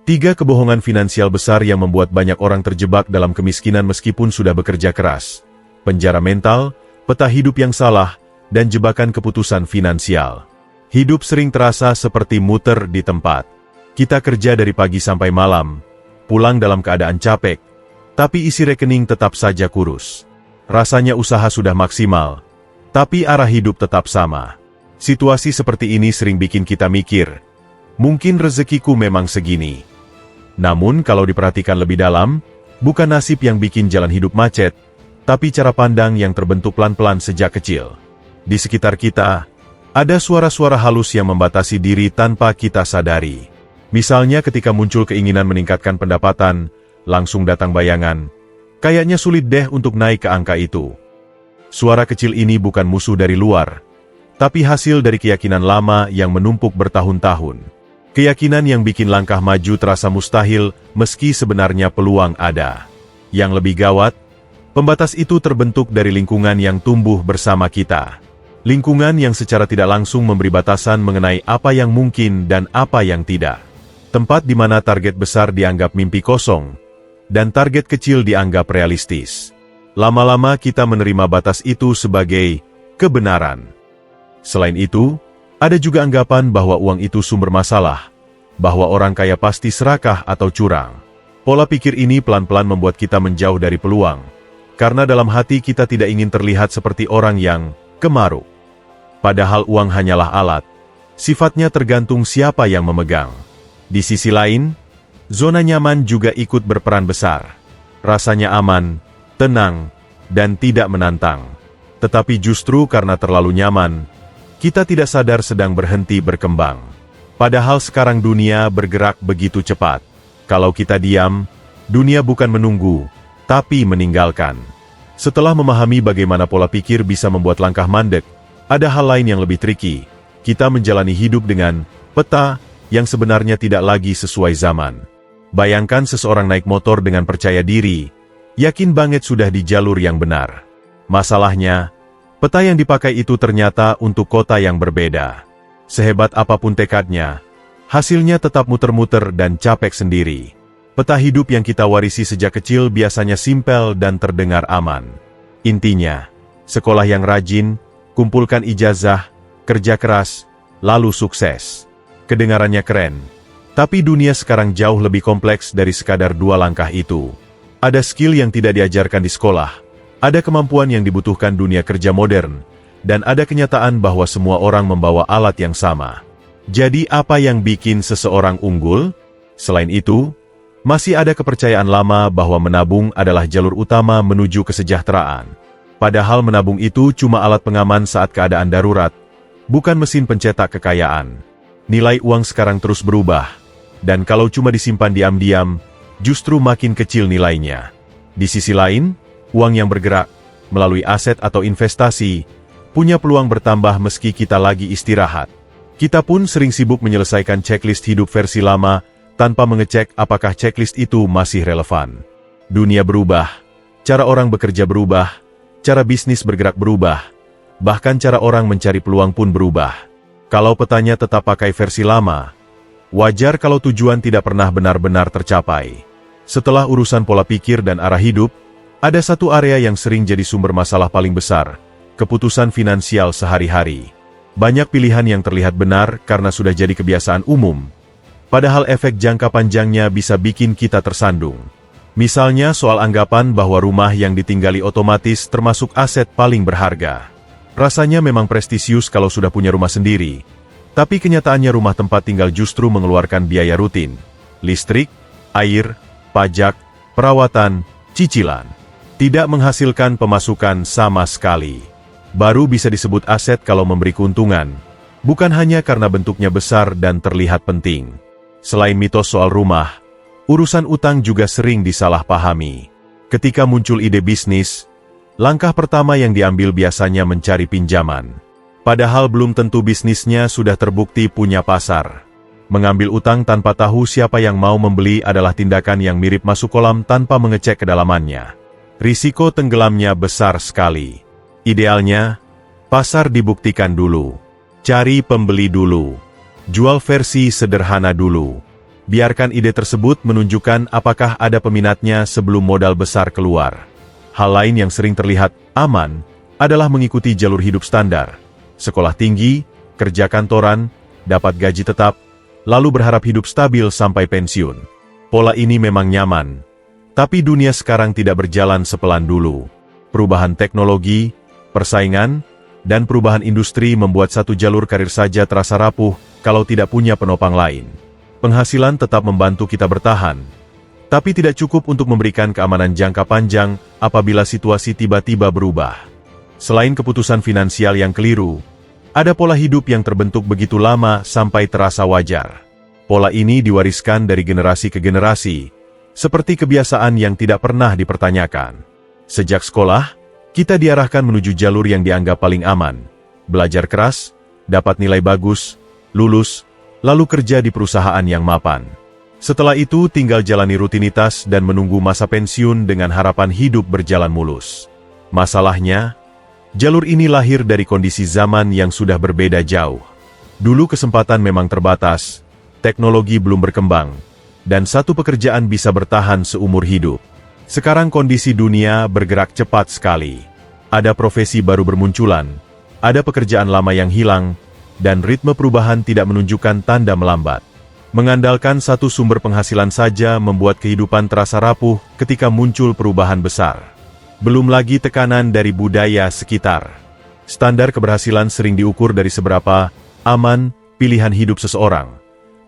3 kebohongan finansial besar yang membuat banyak orang terjebak dalam kemiskinan meskipun sudah bekerja keras. Penjara mental, peta hidup yang salah, dan jebakan keputusan finansial. Hidup sering terasa seperti muter di tempat. Kita kerja dari pagi sampai malam, pulang dalam keadaan capek, tapi isi rekening tetap saja kurus. Rasanya usaha sudah maksimal, tapi arah hidup tetap sama. Situasi seperti ini sering bikin kita mikir, mungkin rezekiku memang segini. Namun kalau diperhatikan lebih dalam, bukan nasib yang bikin jalan hidup macet, tapi cara pandang yang terbentuk pelan-pelan sejak kecil. Di sekitar kita, ada suara-suara halus yang membatasi diri tanpa kita sadari. Misalnya ketika muncul keinginan meningkatkan pendapatan, langsung datang bayangan, kayaknya sulit deh untuk naik ke angka itu. Suara kecil ini bukan musuh dari luar, tapi hasil dari keyakinan lama yang menumpuk bertahun-tahun. Keyakinan yang bikin langkah maju terasa mustahil, meski sebenarnya peluang ada. Yang lebih gawat, pembatas itu terbentuk dari lingkungan yang tumbuh bersama kita. Lingkungan yang secara tidak langsung memberi batasan mengenai apa yang mungkin dan apa yang tidak. Tempat di mana target besar dianggap mimpi kosong, dan target kecil dianggap realistis. Lama-lama kita menerima batas itu sebagai kebenaran. Selain itu, ada juga anggapan bahwa uang itu sumber masalah, bahwa orang kaya pasti serakah atau curang. Pola pikir ini pelan-pelan membuat kita menjauh dari peluang, karena dalam hati kita tidak ingin terlihat seperti orang yang kemaruk. Padahal uang hanyalah alat, sifatnya tergantung siapa yang memegang. Di sisi lain, zona nyaman juga ikut berperan besar. Rasanya aman, tenang, dan tidak menantang. Tetapi justru karena terlalu nyaman, kita tidak sadar sedang berhenti berkembang. Padahal sekarang dunia bergerak begitu cepat. Kalau kita diam, dunia bukan menunggu, tapi meninggalkan. Setelah memahami bagaimana pola pikir bisa membuat langkah mandek, ada hal lain yang lebih tricky. Kita menjalani hidup dengan peta yang sebenarnya tidak lagi sesuai zaman. Bayangkan seseorang naik motor dengan percaya diri, yakin banget sudah di jalur yang benar. Masalahnya, peta yang dipakai itu ternyata untuk kota yang berbeda. Sehebat apapun tekadnya, hasilnya tetap muter-muter dan capek sendiri. Peta hidup yang kita warisi sejak kecil biasanya simpel dan terdengar aman. Intinya, sekolah yang rajin, kumpulkan ijazah, kerja keras, lalu sukses. Kedengarannya keren. Tapi dunia sekarang jauh lebih kompleks dari sekadar 2 langkah itu. Ada skill yang tidak diajarkan di sekolah. Ada kemampuan yang dibutuhkan dunia kerja modern, dan ada kenyataan bahwa semua orang membawa alat yang sama. Jadi apa yang bikin seseorang unggul? Selain itu, masih ada kepercayaan lama bahwa menabung adalah jalur utama menuju kesejahteraan. Padahal menabung itu cuma alat pengaman saat keadaan darurat, bukan mesin pencetak kekayaan. Nilai uang sekarang terus berubah, dan kalau cuma disimpan diam-diam, justru makin kecil nilainya. Di sisi lain, uang yang bergerak, melalui aset atau investasi, punya peluang bertambah meski kita lagi istirahat. Kita pun sering sibuk menyelesaikan checklist hidup versi lama, tanpa mengecek apakah checklist itu masih relevan. Dunia berubah, cara orang bekerja berubah, cara bisnis bergerak berubah, bahkan cara orang mencari peluang pun berubah. Kalau petanya tetap pakai versi lama, wajar kalau tujuan tidak pernah benar-benar tercapai. Setelah urusan pola pikir dan arah hidup, ada satu area yang sering jadi sumber masalah paling besar, keputusan finansial sehari-hari. Banyak pilihan yang terlihat benar karena sudah jadi kebiasaan umum, padahal efek jangka panjangnya bisa bikin kita tersandung. Misalnya soal anggapan bahwa rumah yang ditinggali otomatis termasuk aset paling berharga. Rasanya memang prestisius kalau sudah punya rumah sendiri, tapi kenyataannya rumah tempat tinggal justru mengeluarkan biaya rutin, listrik, air, pajak, perawatan, cicilan. Tidak menghasilkan pemasukan sama sekali. Baru bisa disebut aset kalau memberi keuntungan, bukan hanya karena bentuknya besar dan terlihat penting. Selain mitos soal rumah, urusan utang juga sering disalahpahami. Ketika muncul ide bisnis, langkah pertama yang diambil biasanya mencari pinjaman. Padahal belum tentu bisnisnya sudah terbukti punya pasar. Mengambil utang tanpa tahu siapa yang mau membeli adalah tindakan yang mirip masuk kolam tanpa mengecek kedalamannya. Risiko tenggelamnya besar sekali. Idealnya, pasar dibuktikan dulu. Cari pembeli dulu. Jual versi sederhana dulu. Biarkan ide tersebut menunjukkan apakah ada peminatnya sebelum modal besar keluar. Hal lain yang sering terlihat aman adalah mengikuti jalur hidup standar. Sekolah tinggi, kerja kantoran, dapat gaji tetap, lalu berharap hidup stabil sampai pensiun. Pola ini memang nyaman. Tapi dunia sekarang tidak berjalan sepelan dulu. Perubahan teknologi, persaingan, dan perubahan industri membuat satu jalur karir saja terasa rapuh kalau tidak punya penopang lain. Penghasilan tetap membantu kita bertahan, tapi tidak cukup untuk memberikan keamanan jangka panjang apabila situasi tiba-tiba berubah. Selain keputusan finansial yang keliru, ada pola hidup yang terbentuk begitu lama sampai terasa wajar. Pola ini diwariskan dari generasi ke generasi, seperti kebiasaan yang tidak pernah dipertanyakan. Sejak sekolah, kita diarahkan menuju jalur yang dianggap paling aman. Belajar keras, dapat nilai bagus, lulus, lalu kerja di perusahaan yang mapan. Setelah itu tinggal jalani rutinitas dan menunggu masa pensiun dengan harapan hidup berjalan mulus. Masalahnya, jalur ini lahir dari kondisi zaman yang sudah berbeda jauh. Dulu kesempatan memang terbatas, teknologi belum berkembang, dan satu pekerjaan bisa bertahan seumur hidup. Sekarang kondisi dunia bergerak cepat sekali. Ada profesi baru bermunculan, ada pekerjaan lama yang hilang, dan ritme perubahan tidak menunjukkan tanda melambat. Mengandalkan satu sumber penghasilan saja membuat kehidupan terasa rapuh ketika muncul perubahan besar. Belum lagi tekanan dari budaya sekitar. Standar keberhasilan sering diukur dari seberapa aman pilihan hidup seseorang.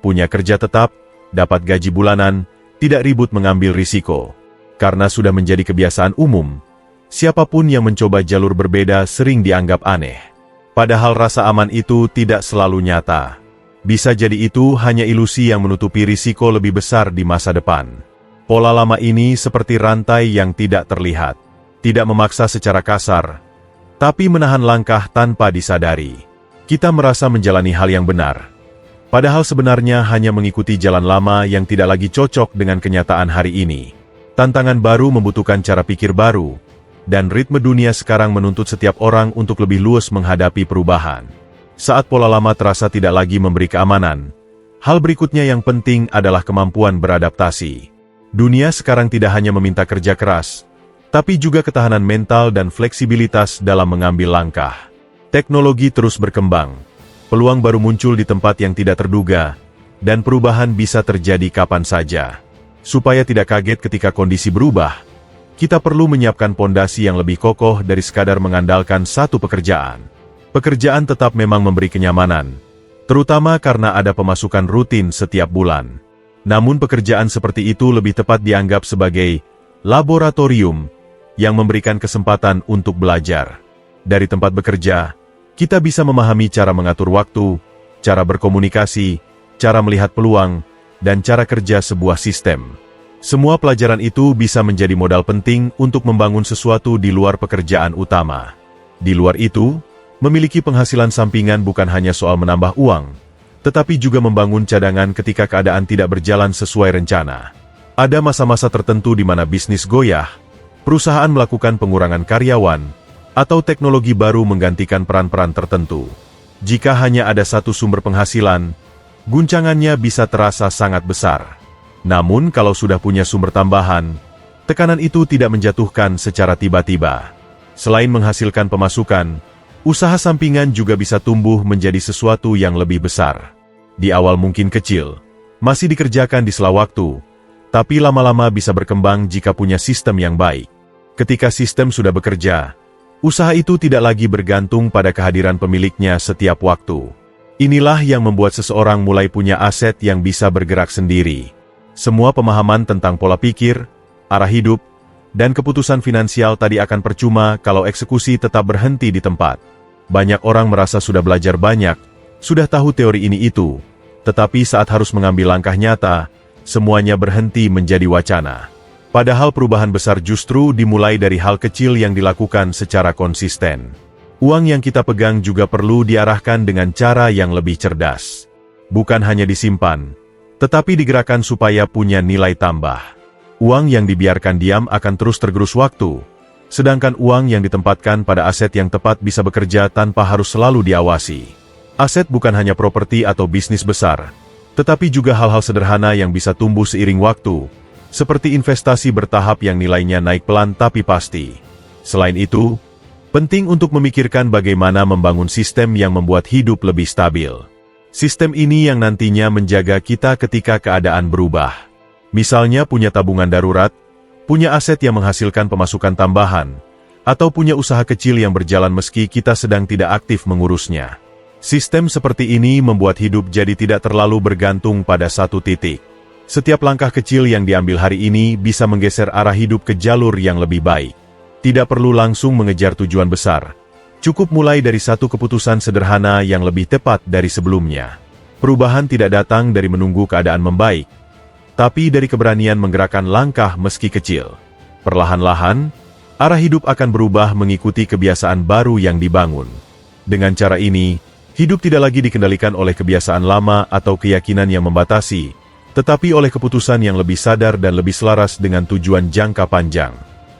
Punya kerja tetap, dapat gaji bulanan, tidak ribut mengambil risiko. Karena sudah menjadi kebiasaan umum, siapapun yang mencoba jalur berbeda sering dianggap aneh. Padahal rasa aman itu tidak selalu nyata. Bisa jadi itu hanya ilusi yang menutupi risiko lebih besar di masa depan. Pola lama ini seperti rantai yang tidak terlihat. Tidak memaksa secara kasar, tapi menahan langkah tanpa disadari. Kita merasa menjalani hal yang benar. Padahal sebenarnya hanya mengikuti jalan lama yang tidak lagi cocok dengan kenyataan hari ini. Tantangan baru membutuhkan cara pikir baru, dan ritme dunia sekarang menuntut setiap orang untuk lebih luas menghadapi perubahan. Saat pola lama terasa tidak lagi memberi keamanan, hal berikutnya yang penting adalah kemampuan beradaptasi. Dunia sekarang tidak hanya meminta kerja keras, tapi juga ketahanan mental dan fleksibilitas dalam mengambil langkah. Teknologi terus berkembang, peluang baru muncul di tempat yang tidak terduga, dan perubahan bisa terjadi kapan saja. Supaya tidak kaget ketika kondisi berubah, kita perlu menyiapkan pondasi yang lebih kokoh dari sekadar mengandalkan satu pekerjaan. Pekerjaan tetap memang memberi kenyamanan, terutama karena ada pemasukan rutin setiap bulan. Namun pekerjaan seperti itu lebih tepat dianggap sebagai laboratorium yang memberikan kesempatan untuk belajar. Dari tempat bekerja, kita bisa memahami cara mengatur waktu, cara berkomunikasi, cara melihat peluang, dan cara kerja sebuah sistem. Semua pelajaran itu bisa menjadi modal penting untuk membangun sesuatu di luar pekerjaan utama. Di luar itu, memiliki penghasilan sampingan bukan hanya soal menambah uang, tetapi juga membangun cadangan ketika keadaan tidak berjalan sesuai rencana. Ada masa-masa tertentu di mana bisnis goyah, perusahaan melakukan pengurangan karyawan, atau teknologi baru menggantikan peran-peran tertentu. Jika hanya ada satu sumber penghasilan, guncangannya bisa terasa sangat besar. Namun kalau sudah punya sumber tambahan, tekanan itu tidak menjatuhkan secara tiba-tiba. Selain menghasilkan pemasukan, usaha sampingan juga bisa tumbuh menjadi sesuatu yang lebih besar. Di awal mungkin kecil, masih dikerjakan di sela waktu, tapi lama-lama bisa berkembang jika punya sistem yang baik. Ketika sistem sudah bekerja, usaha itu tidak lagi bergantung pada kehadiran pemiliknya setiap waktu. Inilah yang membuat seseorang mulai punya aset yang bisa bergerak sendiri. Semua pemahaman tentang pola pikir, arah hidup, dan keputusan finansial tadi akan percuma kalau eksekusi tetap berhenti di tempat. Banyak orang merasa sudah belajar banyak, sudah tahu teori ini itu, tetapi saat harus mengambil langkah nyata, semuanya berhenti menjadi wacana. Padahal perubahan besar justru dimulai dari hal kecil yang dilakukan secara konsisten. Uang yang kita pegang juga perlu diarahkan dengan cara yang lebih cerdas. Bukan hanya disimpan, tetapi digerakkan supaya punya nilai tambah. Uang yang dibiarkan diam akan terus tergerus waktu, sedangkan uang yang ditempatkan pada aset yang tepat bisa bekerja tanpa harus selalu diawasi. Aset bukan hanya properti atau bisnis besar, tetapi juga hal-hal sederhana yang bisa tumbuh seiring waktu, seperti investasi bertahap yang nilainya naik pelan tapi pasti. Selain itu, penting untuk memikirkan bagaimana membangun sistem yang membuat hidup lebih stabil. Sistem ini yang nantinya menjaga kita ketika keadaan berubah. Misalnya punya tabungan darurat, punya aset yang menghasilkan pemasukan tambahan, atau punya usaha kecil yang berjalan meski kita sedang tidak aktif mengurusnya. Sistem seperti ini membuat hidup jadi tidak terlalu bergantung pada satu titik. Setiap langkah kecil yang diambil hari ini bisa menggeser arah hidup ke jalur yang lebih baik. Tidak perlu langsung mengejar tujuan besar. Cukup mulai dari satu keputusan sederhana yang lebih tepat dari sebelumnya. Perubahan tidak datang dari menunggu keadaan membaik, tapi dari keberanian menggerakkan langkah meski kecil. Perlahan-lahan, arah hidup akan berubah mengikuti kebiasaan baru yang dibangun. Dengan cara ini, hidup tidak lagi dikendalikan oleh kebiasaan lama atau keyakinan yang membatasi, tetapi oleh keputusan yang lebih sadar dan lebih selaras dengan tujuan jangka panjang.